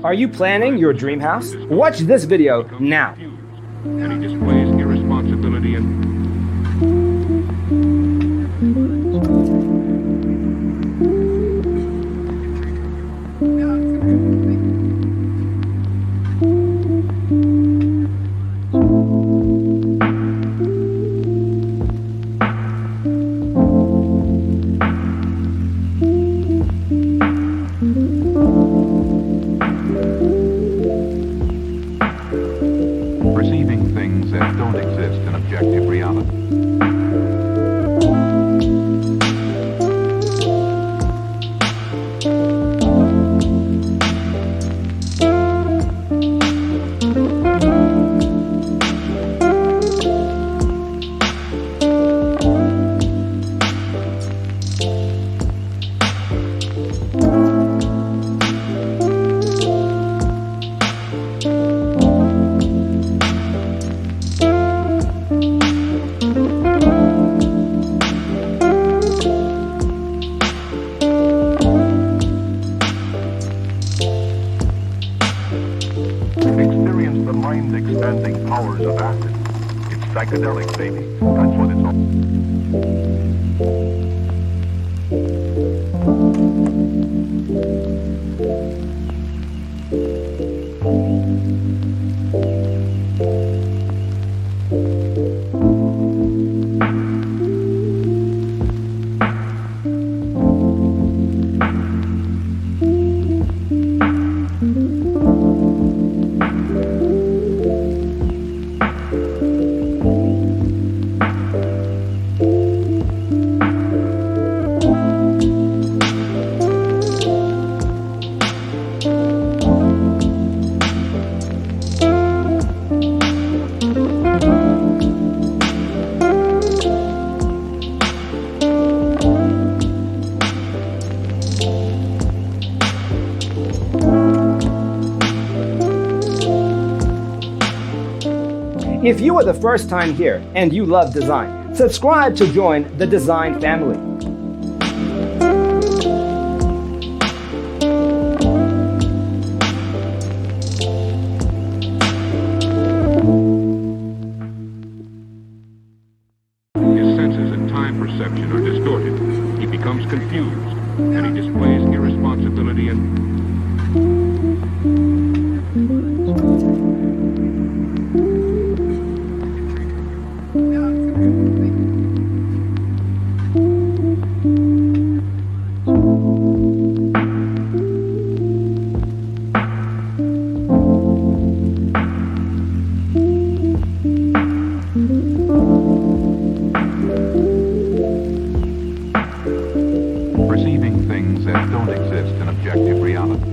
Are you planning your dream house? Watch this video now. And he displays irresponsibility and perceiving things that don't exist in objective reality. Experience the mind-expanding powers of acid. It's psychedelic, baby. That's what it's all. If you are the first time here and you love design, subscribe to join the design family. His senses and time perception are distorted. He becomes confused, and he displays irresponsibility and perceiving things that don't exist in objective reality.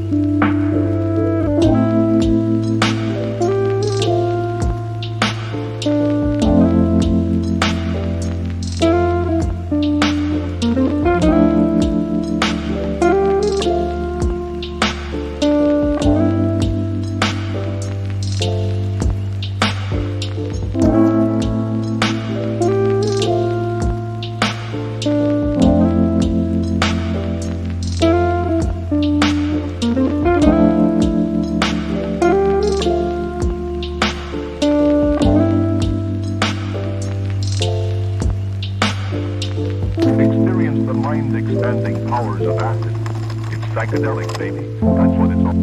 Experience the mind-expanding powers of acid. It's psychedelic, baby. That's what it's all.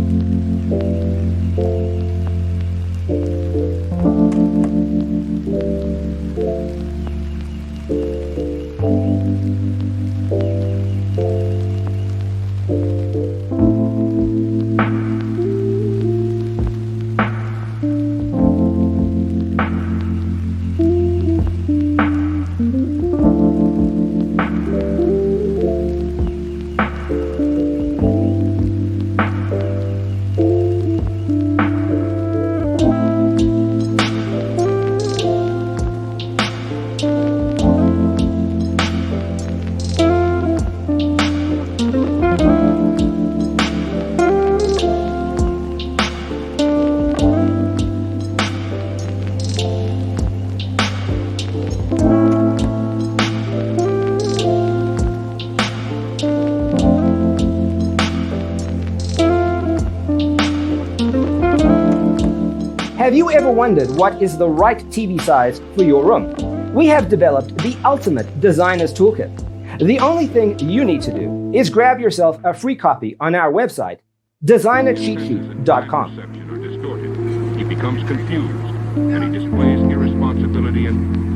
Have you ever wondered what is the right TV size for your room? We have developed the ultimate designer's toolkit. The only thing you need to do is grab yourself a free copy on our website, designercheatsheet.com. Perception are distorted. He becomes confused, and he displays irresponsibility and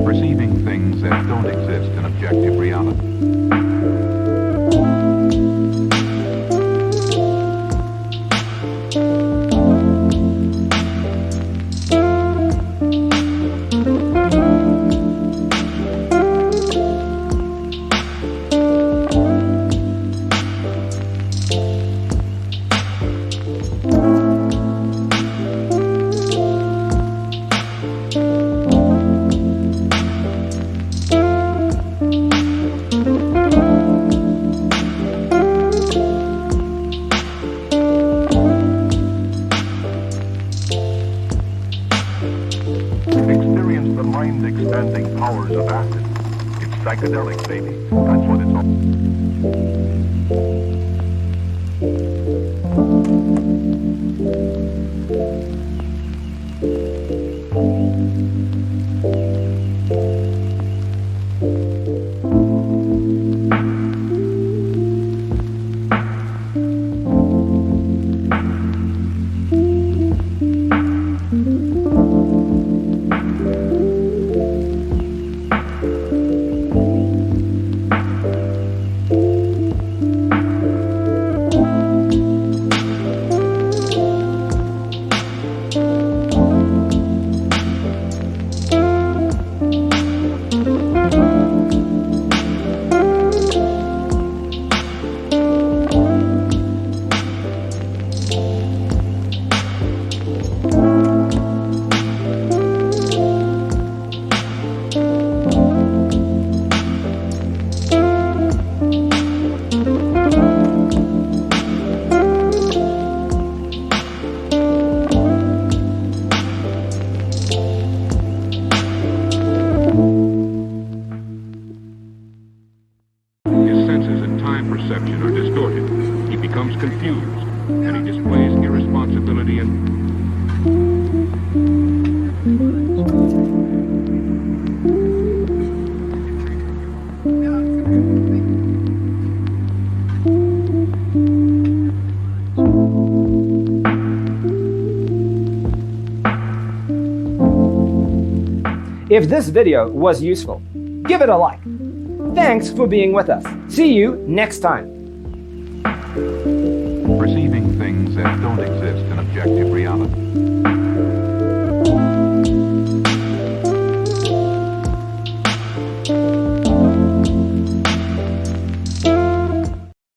perceiving things that don't exist in objective reality. Experience the mind-expanding powers of acid. It's psychedelic, baby. That's what it's perception are distorted. He becomes confused, and he displays irresponsibility and If this video was useful, give it a like. Thanks for being with us. See you next time. perceiving things that don't exist in objective reality.